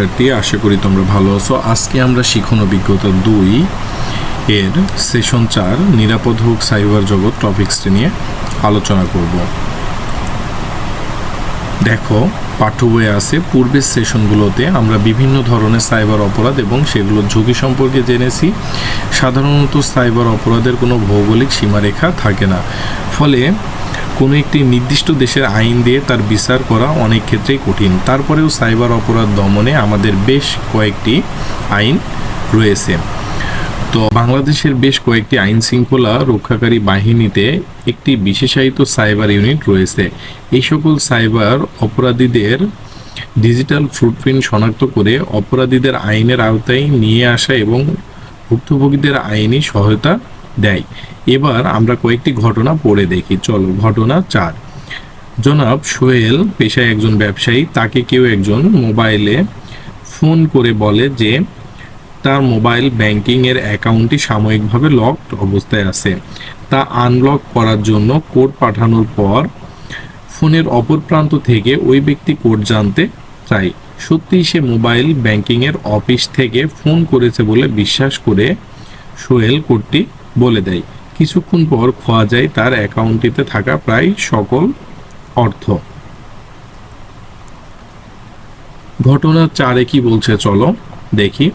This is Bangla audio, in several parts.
শিক্ষার্থী, আশা করি তোমরা ভালো আছো। আজকে আমরা শিখন অভিজ্ঞতা 2 এর সেশন 4 নিরাপদ হোক সাইবার জগৎ টপিক্সটি নিয়ে আলোচনা করব। দেখো, পাঠ্য বইয়ে আছে পূর্বের সেশনগুলোতে আমরা বিভিন্ন ধরনের সাইবার অপরাধ এবং সেগুলোর ঝুঁকি সম্পর্কে জেনেছি। সাধারণত সাইবার অপরাধের কোনো ভৌগোলিক সীমারেখা থাকে না, ফলে কোনো একটি নির্দিষ্ট দেশের আইন দিয়ে তার বিচার করা অনেক ক্ষেত্রেই কঠিন। তারপরেও সাইবার অপরাধ দমনে আমাদের বেশ কয়েকটি আইন রয়েছে। তো বাংলাদেশের বেশ কয়েকটি আইন শৃঙ্খলা রক্ষাকারী বাহিনীতে একটি বিশেষায়িত সাইবার ইউনিট রয়েছে। এই সকল সাইবার অপরাধীদের ডিজিটাল ফুটপ্রিন্ট শনাক্ত করে অপরাধীদের আইনের আওতায় নিয়ে আসা এবং ভুক্তভোগীদের আইনি সহায়তা দেয়। এবার আমরা কয়েকটি ঘটনা পড়ে দেখি। চলো, ঘটনা 4। জনাব সোহেল পেশায় একজন ব্যবসায়ী। তাকে কেউ একজন মোবাইলে ফোন করে বলে যে তার মোবাইল ব্যাংকিং এর অ্যাকাউন্টটি সাময়িকভাবে লকড অবস্থায় আছে। তা আনলক করার জন্য কোড পাঠানোর পর ফোনের অপর প্রান্ত থেকে ওই ব্যক্তি কোড জানতে চায়। সত্যিই সে মোবাইল ব্যাংকিং এর অফিস থেকে ফোন করেছে বলে বিশ্বাস করে সোহেল কোডটি বলে দেয়। কিছুক্ষণ পর খোয়া যায় তার অ্যাকাউন্টটিতে থাকা প্রায় সকল অর্থ। ঘটনা 4 কি বলছে চলো দেখি।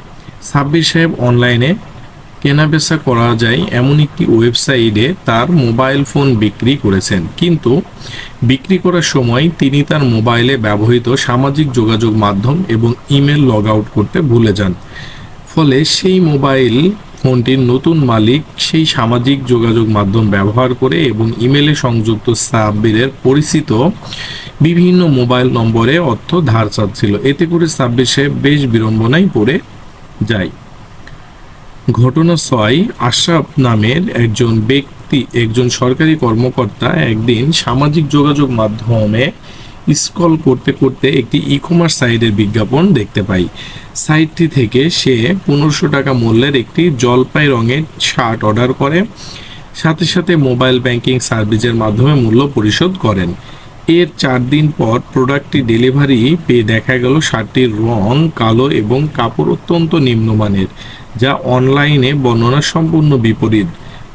সাব্বির সাহেব অনলাইনে কেনাবেচা করা যায় এমন একটি ওয়েবসাইটে তার মোবাইল ফোন বিক্রি করেছেন, কিন্তু বিক্রি করার সময় তিনি তার মোবাইলে ব্যবহৃত সামাজিক যোগাযোগ মাধ্যম এবং ইমেল লগ আউট করতে ভুলে যান। ফলে সেই মোবাইল ফোনটির নতুন মালিক সেই সামাজিক যোগাযোগ মাধ্যম ব্যবহার করে এবং ইমেলে সংযুক্ত সাব্বিরের পরিচিত বিভিন্ন মোবাইল নম্বরে অর্থ ধার চাচ্ছিল। এতে করে সাব্বির সাহেব বেশ বিড়ম্বনায় পড়ে যায়। ঘটনা 6। আশরাফ নামের একজন সরকারি কর্মকর্তা একদিন সামাজিক যোগাযোগ মাধ্যমে স্ক্রল করতে করতে একটি ই-কমার্স সাইটের বিজ্ঞাপন দেখতে পাই। সাইটটি থেকে সে 1500 টাকা মূল্যের একটি জলপাই রঙের শার্ট অর্ডার করে, সাথে সাথে মোবাইল ব্যাংকিং সার্ভিসের মাধ্যমে মূল্য পরিশোধ করেন। এর 4 দিন পর প্রোডাক্টটি ডেলিভারি পেয়ে দেখা গেল শার্টটির রং কালো এবং কাপড় অত্যন্ত নিম্নমানের, যা অনলাইনে বর্ণনা সম্পূর্ণ বিপরীত।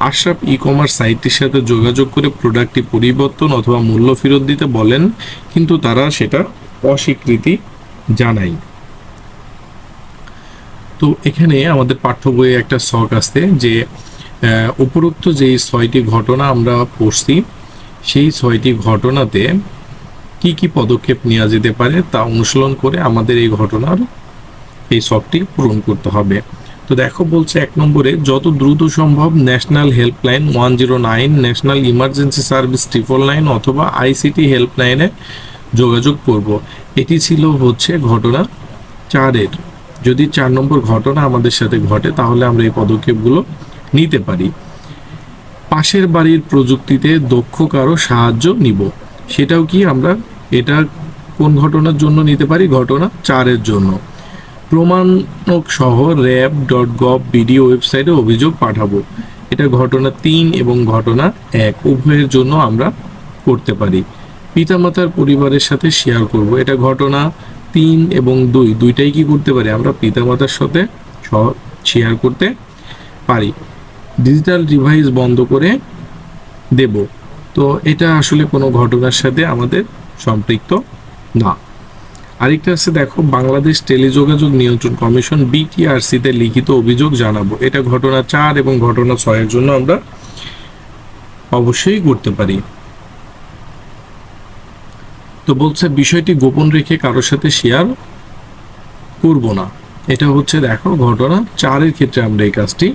আশরাফ ই-কমার্স সাইটটির সাথে যোগাযোগ করে প্রোডাক্টটি পরিবর্তন অথবা মূল্য ফেরত দিতে বলেন, কিন্তু তারা সেটা অস্বীকৃতি জানায়। তো এখানে আমাদের পাঠ্য বইয়ে একটা শখ আছে যে উপরোক্ত যে 6টি ঘটনা আমরা পড়ছি, সেই 6টি ঘটনাতে কি কি পদক্ষেপ নেওয়া যেতে পারে তা অনুশীলন করে আমাদের এই ঘটনার এই শখটি পূরণ করতে হবে। তো দেখো, বলছে 1 নম্বরে যত দ্রুত সম্ভব national helpline 109, national emergency service 999 অথবা আইসিটি হেল্পলাইনে যোগাযোগ করব। এটি ছিল ঘটনা 4-এর। যদি 4 নম্বর ঘটনা আমাদের সাথে ঘটে তাহলে আমরা এই পদক্ষেপগুলো নিতে পারি। পাশের বাড়ির প্রযুক্তিতে দক্ষ কারো সাহায্য নিব। সেটাও কি আমরা এটা কোন ঘটনার জন্য নিতে পারি? ঘটনা 4-এর জন্য। প্রমাণক সহ rab.gov.bd ওয়েবসাইটে অভিযোগ পাঠাবো। এটা ঘটনা 3 এবং ঘটনা 1 উভয়ের জন্য আমরা করতে পারি। পিতামাতার পরিবারের সাথে শেয়ার করব। এটা ঘটনা 3 এবং 2 দুইটাই কি করতে পারি? আমরা পিতামাতার সাথে শেয়ার করতে পারি। ডিজিটাল ডিভাইস বন্ধ করে দেব। তো এটা আসলে কোনো ঘটনার সাথে আমাদের সম্পৃক্ত না। আরেকটা আছে, দেখো, বাংলাদেশ টেলিযোগাযোগ নিয়ন্ত্রণ কমিশন BTRC-তে লিখিত অভিযোগ জানাবো। এটা ঘটনা 4 এবং ঘটনা 6-এর জন্য আমরা অবশ্যই করতে পারি। তো বলছে বিষয়টি গোপন রেখে কারোর সাথে শেয়ার করব না। এটা দেখো, ঘটনা 4-এর ক্ষেত্রে আমরা এই কাজটি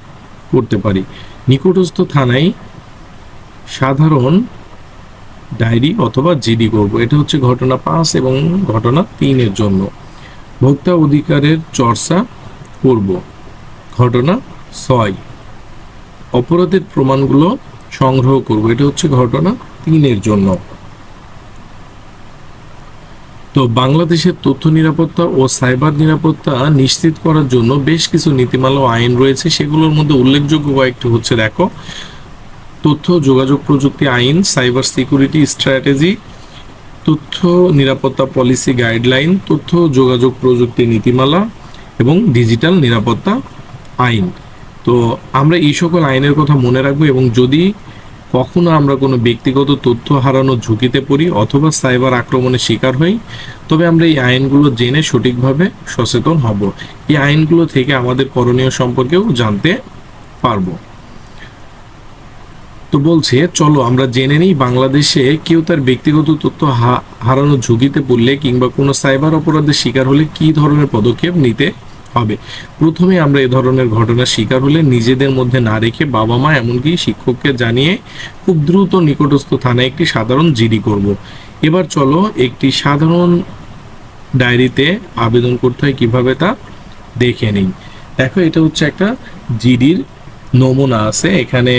করতে পারি। নিকটস্থ থানায় সাধারণ ডায়েরি অথবা জিডি করব। এটা ঘটনা 5 এবং ঘটনা 3-এর জন্য। ভোক্তা অধিকারের চর্চা করব। ঘটনা 6। অপরাধের প্রমাণগুলো সংগ্রহ করব। এটা ঘটনা 3-এর জন্য। তো বাংলাদেশের তথ্য নিরাপত্তা ও সাইবার নিরাপত্তা নিশ্চিত করার জন্য বেশ কিছু নীতিমালা ও আইন রয়েছে। সেগুলোর মধ্যে উল্লেখযোগ্য কয়েকটি দেখো, তথ্য যোগাযোগ প্রযুক্তি আইন, সাইবার সিকিউরিটি স্ট্র্যাটেজি তথ্য নিরাপত্তা পলিসি গাইডলাইন, তথ্য যোগাযোগ প্রযুক্তি নীতিমালা এবং ডিজিটাল নিরাপত্তা আইন। তো আমরা এই সকল আইনের কথা মনে রাখবো, এবং যদি কখনো আমরা কোনো ব্যক্তিগত তথ্য হারানোর ঝুঁকিতে পড়ি অথবা সাইবার আক্রমণের শিকার হই, তবে আমরা এই আইনগুলো জেনে সঠিকভাবে সচেতন হব। এই আইনগুলো থেকে আমাদের করণীয় সম্পর্কেও জানতে পারবো। তো বলছে চলো আমরা জেনে নিই বাংলাদেশে কেউ তার ব্যক্তিগত তথ্য হারানোর ঝুঁকিতে পড়লে কিংবা কোনো সাইবার অপরাধের শিকার হলে কি ধরনের পদক্ষেপ নিতে হবে। প্রথমে আমরা এ ধরনের ঘটনার শিকার হলে নিজেদের মধ্যে না রেখে বাবা মা এমনকি শিক্ষককে জানিয়ে খুব দ্রুত নিকটস্থ থানায় একটি সাধারণ জিডি করব। এবার চলো একটি সাধারণ ডায়েরিতে আবেদন করতে হয় কিভাবে তা দেখে নিই। দেখো, এটা হচ্ছে একটা জিডির নমুনা আছে এখানে।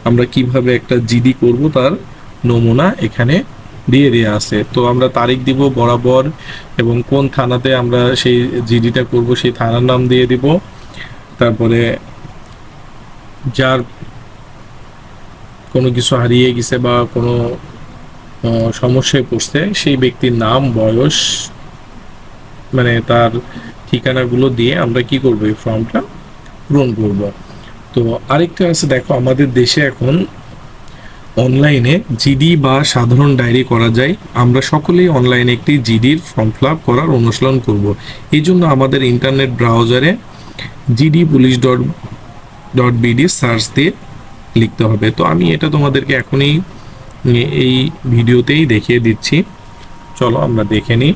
আমরা কিভাবে একটা জিডি করব তার নমুনা এখানে দিয়ে দেওয়া আছে। তো আমরা তারিখ দিব বরাবর, এবং কোন থানাতে আমরা সেই জিডিটা করব সেই থানার নাম দিয়ে দিব। তারপরে যার কোনো কিছু হারিয়ে গেছে বা কোনো সমস্যায় পড়ছে সেই ব্যক্তির নাম, বয়স, মানে তার ঠিকানাগুলো দিয়ে আমরা কি করব, এই ফর্মটা পূরণ করব। তো আরেকটা আছে, দেখো আমাদের দেশে এখন অনলাইনে জিডি বা সাধারণ ডায়েরি করা যায়। আমরা সকলেই অনলাইনে একটি জিডির ফর্ম ফিল আপ করার অনুশীলন করব। এই জন্য আমাদের ইন্টারনেট ব্রাউজারে GD police dot BD search দিয়ে লিখতে হবে। তো আমি এটা তোমাদেরকে এখনই এই ভিডিওতেই দেখিয়ে দিচ্ছি, চলো আমরা দেখে নিই।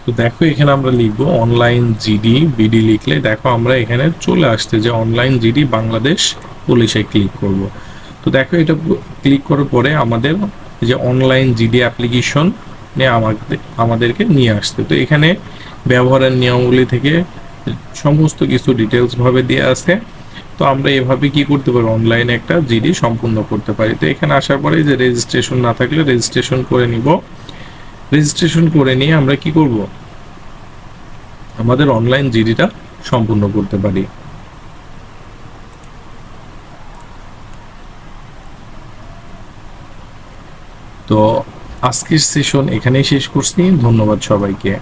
তো দেখো এখানে আমরা লিখবো অনলাইন জিডি বিডি, লিখলে দেখো আমরা এখানে চলে আসছে যে অনলাইন জিডি বাংলাদেশ পুলিশে ক্লিক করব। তো দেখো এটা ক্লিক করার পরে আমাদের যে অনলাইন জিডি অ্যাপ্লিকেশন নিয়ে আমাদেরকে নিয়ে আসছে। তো এখানে ব্যবহারের নিয়মগুলি থেকে সমস্ত কিছু ডিটেলস ভাবে দেওয়া আছে। তো আমরা এভাবে কি করতে পারি, অনলাইনে একটা জিডি সম্পূর্ণ করতে পারি। তো এখানে আসার পরে যে রেজিস্ট্রেশন না থাকলে রেজিস্ট্রেশন করে নিব। রেজিস্ট্রেশন করে নিয়ে আমরা কি করব, আমাদের অনলাইন জিডিটা সম্পূর্ণ করতে পারি। তো আজকের সেশন এখানেই শেষ করছি। ধন্যবাদ সবাইকে।